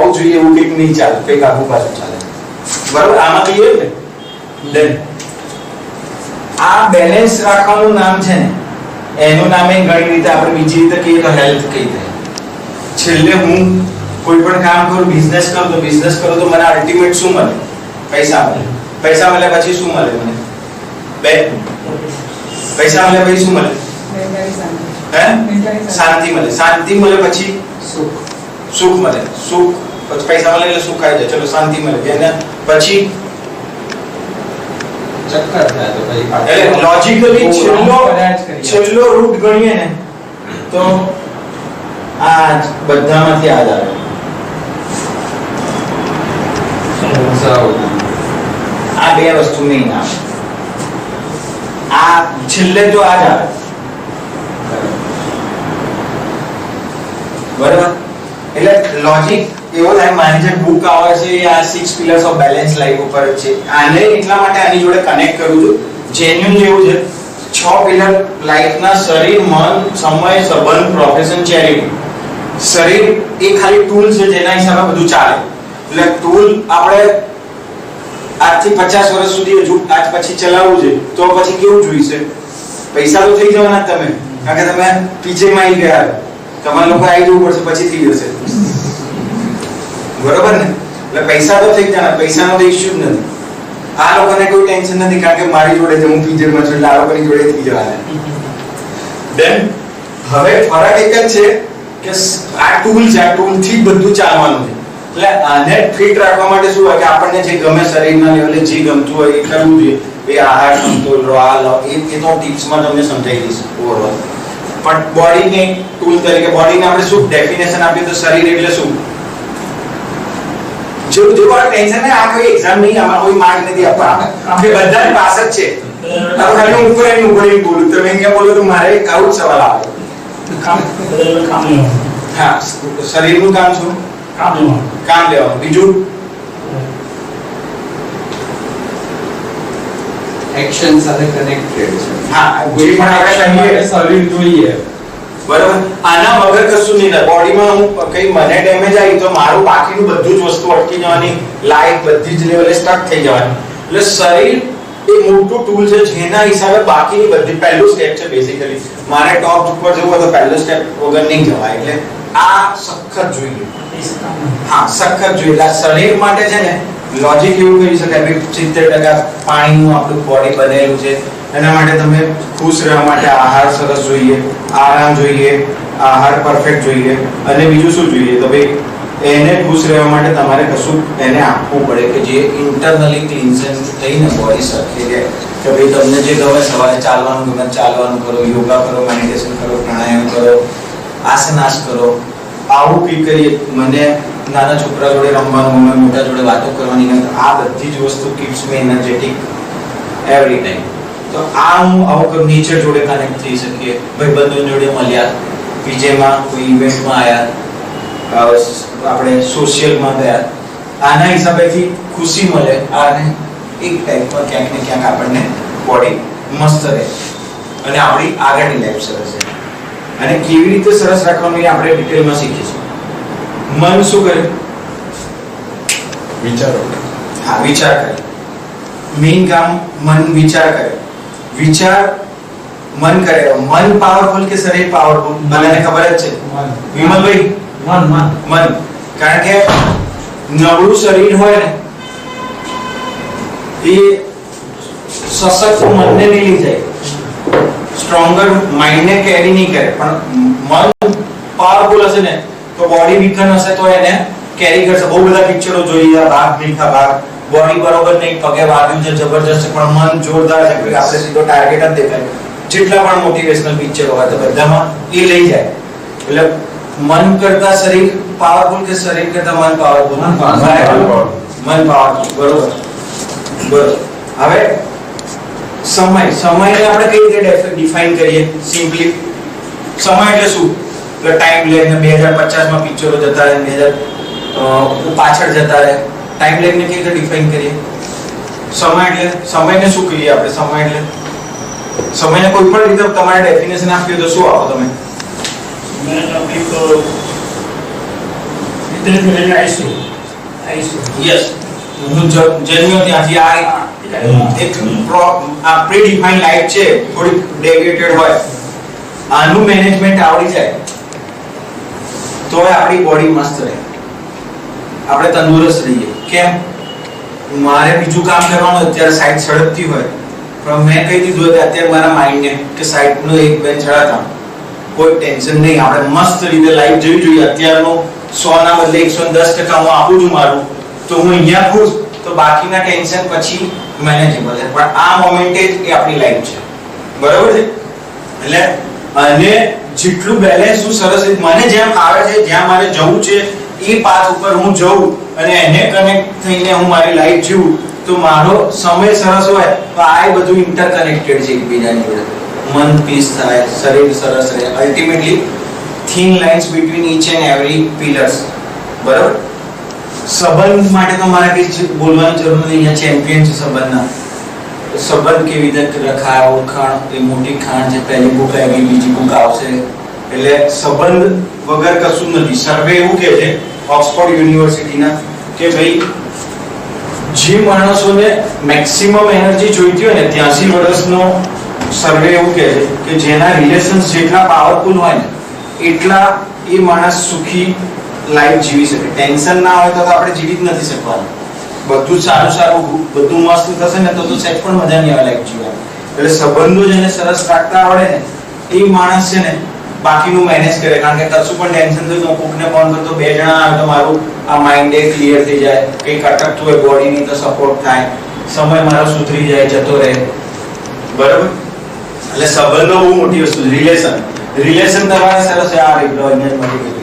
આવું જોઈએ એવું કંઈક નહીં ચાલે, કંઈક આખું પાછું ચાલે. બરાબર, આમાં ક્લિયર ને? ડન. આ બેલેન્સ રાખવાનું નામ છે ને, એનું નામ એ ઘણી રીતે આપણે બીજી રીતે કહીએ તો હેલ્થ કહી દે. છેલ્લે હું કોઈ પણ કામ કરું, બિઝનેસ કરું તો મને અલ્ટિમેટ શું મળે? પૈસા મળે. પૈસા મળે પછી શું મળે મને? પૈસા મળે પછી શું મળે? શાંતિ મળે. શાંતિ મળે પછી સુખ મળે. સુખ પછી પૈસા મળે એટલે સુખ આવી જાય. ચલો શાંતિ મળે અને પછી ચક્કર થાય તો પછી એટલે લોજિકલી છેલ્લો રૂટ ગણીએ ને તો આ બધામાંથી યાદ આવે. આ બે વસ્તુ નહીં આવે. આ છેલ્લે તો આ જ આવે. બરાબર, એટલે લોજિક એવો થાય. મારી જે બુક આવે છે આ 6 pillars of balance life ઉપર છે. આને એટલા માટે આની જોડે કનેક્ટ કરું છું. જેન્યુઅલી એવું છે 6 પિલર લાઈફના: શરીર, મન, સમય, સંબંધ, પ્રોફેશન, ચેરિટી. શરીર એ ખાલી ટૂલ છે જેના હિસાબે બધું ચાલે. એટલે ટૂલ આપણે આજથી 50 વર્ષ સુધી હજુ આજ પછી ચલાવવું છે તો પછી કેવું જોઈશે? પૈસા તો થઈ જવાના તમે, કારણ કે તમે પીછેમાં આવી ગયા. તમારે લોકો આવી જવું પડશે પછી થઈ જશે. બરોબર ને? એટલે પૈસા તો થઈ જવાના, પૈસાનો તો ઇશ્યુ જ નથી. આ લોકોને કોઈ ટેન્શન નથી કારણ કે મારી જોડે છે, હું પીજેમાં છું, એટલે આ લોકોની જોડે થઈ જવાના. દેન હવે ફરક એક જ છે કે આ ટૂલ છે, આ ટૂલ થી બધું ચાલવાનું છે. એટલે આને ફિટ રાખવા માટે શું હોય કે આપણને જે ગમે શરીરના લેવલે જે ગમતું હોય એ કરવું જોઈએ. એ આહાર સમતોલ લો, આ લો, એ તો ટિપ્સમાં તમને સમજાવી દઈશ ઓવરઓલ. પણ બોડીને ટૂલ તરીકે બોડીને આપણે શું ડેફિનેશન આપીએ તો શરીર એટલે શું? જો આ ટેન્શન ને, આ કોઈ એક્ઝામ નહીં, આમાં કોઈ માર્ક નથી આપવા. આપણે બધાની પાસે જ છે. આપણે ખાલી ઉપર એનું ઉપર એમ બોલું. તમે એમ બોલો તો મારે આવું જ સવાલ આવે. હા, શરીરનું કામ શું? કામ લેવાનું. બીજું એક્શન સાથે કનેક્ટેડ છે. હા, જે પણ આપણે શરીર જોઈએ. બરાબર, આના વગર કશું નહીં થાય. બોડીમાં હું કઈ મને ડેમેજ આવી તો મારું બાકીનું બધું જ વસ્તુ અટકી જવાની, લાઈફ બધી જ લેવલે સ્ટક થઈ જવાની. એટલે શરીર એ મોટું ટૂલ છે જેના હિસાબે બાકીની બધી પહેલું સ્ટેપ છે બેઝિકલી. મારે ટોપ ઉપર જવું હોય તો પહેલું સ્ટેપ વગર નહીં જવાય. એટલે આ સખત જોઈએ. હા, સખત જોઈએ. એટલે શરીર માટે છે ને લોજિક એવું કહી શકાય કે 70% પાણીનું આપણું બોડી બનેલું છે. એના માટે તમે ખુશ રહેવા માટે આહાર સરસ જોઈએ, આરામ જોઈએ, આહાર પરફેક્ટ જોઈએ. અને બીજું શું જોઈએ તો ભાઈ એને ખુશ રહેવા માટે તમારે કશું એને આપવું પડે કે જે ઇન્ટરનલી ક્લીન્ઝન થઈને બોડી સરખી રહે. કે ભાઈ તમને જે ગમે સવારે ચાલવાનું ગમે ચાલવાનું કરો, યોગા કરો, મેડિટેશન કરો, પ્રાણાયામ કરો, આસનાસ કરો. આવું કંઈ કરીએ. મને નાના છોકરા જોડે રમવાનું ગમે, મોટા જોડે વાતો કરવાની ગમે. આ બધી જ વસ્તુ કીપ્સ મી એનર્જેટિક એવરી ટાઈમ. તો આ હું આવું કરું. નેચર જોડે કનેક્ટ થઈ શકીએ, ભાઈબંધો જોડે મળ્યા, પીજેમાં કોઈ ઇવેન્ટમાં આવ્યા, આપણે સોશિયલમાં ગયા. આના હિસાબેથી ખુશી મળે અને એક ટાઈપમાં ક્યાંક ને ક્યાંક આપણને બોડી મસ્ત રહે અને આપણી આગળની લાઈફ સરસ રહે. અને કેવી રીતે સરસ રાખવાનું એ આપણે ડિટેલમાં શીખીશું. મન શું કરે? વિચારો. હા, વિચાર કરે. મેઇન કામ મન વિચાર કરે. વિચાર મન કરે. મન પાવરફુલ કે શરીર પાવરફુલ? બધાને ખબર જ છે. વિમલભાઈ, મન. કારણ કે નબળું શરીર હોય ને એ સશક્ત મનને નહીં લઈ જાય, સ્ટ્રોંગર માઇન્ડને કેરી નહીં કરે. પણ મન પાવરફુલ હશે ને તો બોડી વીકન હશે તો એને કેરી કરશે. બહુ બધા પિક્ચરો જોઈએ, ભાગ મિલ્ખા ભાગ. બોડી બરોબર નહીં, પગે વાગ્યું છે જબરજસ્ત, પણ મન જોરદાર છે. આપણે સીધો ટાર્ગેટ જ દેખાય. જેટલા પણ મોટિવેશનલ પિક્ચરો હોય તો બધામાં એ લઈ જાય. એટલે મન કરતા શરીર પાવરફુલ કે શરીર કરતા મન પાવરફુલ? મન પાવરફુલ. બરોબર. હવે સમયને આપણે કઈ રીતે ડિફાઇન કરીએ? સિમ્પલી સમય એટલે શું? એટલે ટાઈમ લેગ ને 2050 માં પિક્ચરો જતા રહે, 2000 પાછળ જતા રહે. ટાઈમ લેગ ને કેવી રીતે ડિફાઇન કરીએ? સમય એટલે સમયને શું કહીએ આપણે? સમય એટલે સમયને કોઈ પણ રીતે તમારે ડેફિનેશન આપી તો શું આપો તમે? મેં અભી તો વિદ્યાર્થી લઈને આવીશું યસ હું જન્મ્યો ત્યાંથી આ એક પ્રીડિફાઈન લાઈફ છે, થોડી ડેવિએટેડ હોય, આનું મેનેજમેન્ટ આવડી જાય તો આપણી બોડી મસ્ત રહે, આપણે તંદુરસ્ત રહીએ. કેમ? મારે બીજું કામ કરવાનું અત્યારે સાઈડ સળગતી હોય, પણ મેં કહી દીધું હતું અત્યારે મારા માઇન્ડને કે સાઈડનો એક બેન ચડાતા કોઈ ટેન્શન નહીં, આપણે મસ્ત રીતે લાઈફ જીવી જોઈએ. અત્યારનો 100 ના બદલે 110% હું આપું છું મારું, તો હું અહીંયા ખુશ, તો બાકીના ટેન્શન પછી મેનેજેબલ છે. પણ આ મોમેન્ટે જ એ આપણી લાઈફ છે, બરાબર છે? એટલે અને જેટલું બેલેન્સ હું સરસ રીતે મને જેમ આવે છે, જ્યાં મારે જવું છે એ પાથ ઉપર હું જઉં અને એને કનેક્ટ થઈને હું મારી લાઈફ જીવું, તો મારો સમય સરસ હોય તો આ બધું ઇન્ટરકનેક્ટેડ છે એકબીજાની જોડે. મન પીસ થાય, શરીર સરસ રહે, ultimately thin lines between each and every pillars. બરાબર? સંબંધ માટે તો મારે કંઈ બોલવાની જરૂર નથી, અહીંયા ચેમ્પિયન છે સંબંધના. સંબંધ કેવી રીતે રખાય, ઓળખાણ એ મોટી ખાણ છે, પહેલી બુક આવી, બીજી બુક આવશે, એટલે સંબંધ વગર કશું નથી. સર્વે એવું કહે છે ઓક્સફોર્ડ યુનિવર્સિટીના કે ભાઈ જે માણસોને મેક્સિમમ એનર્જી જોઈતી હોય ને 83 વર્ષનો સર્વે એવું કહે છે કે જેના રિલેશન્સ જેટલા પાવરફુલ હોય ને એટલા એ માણસ સુખી લાઈફ જીવી શકે. ટેન્શન ના હોય તો આપણે જીવી જ નથી શકવાનું. બધું સારું સારું બધું મસ્ત થશે ને તો સેટ પણ મજા નહીં આવે લાઈફ જીવવાની. એટલે સંબંધો જેને સરસ રાખતા આવડે ને એ માણસ છે ને બાકીનું મેનેજ કરે. કારણ કે કશું પણ ટેન્શન થયું તો કોકને ફોન કરતો, 2 જણા આવે તો મારું આ માઇન્ડ એ ક્લિયર થઈ જાય, કંઈક અટકતું હોય બોડીની તો સપોર્ટ થાય, સમય મારો સુધરી જાય, જતો રહે. બરાબર? એટલે સંબંધો બહુ મોટી વસ્તુ છે. રિલેશન તમારે સરસ આ રીતનો અહીંયા જ મળી ગયું.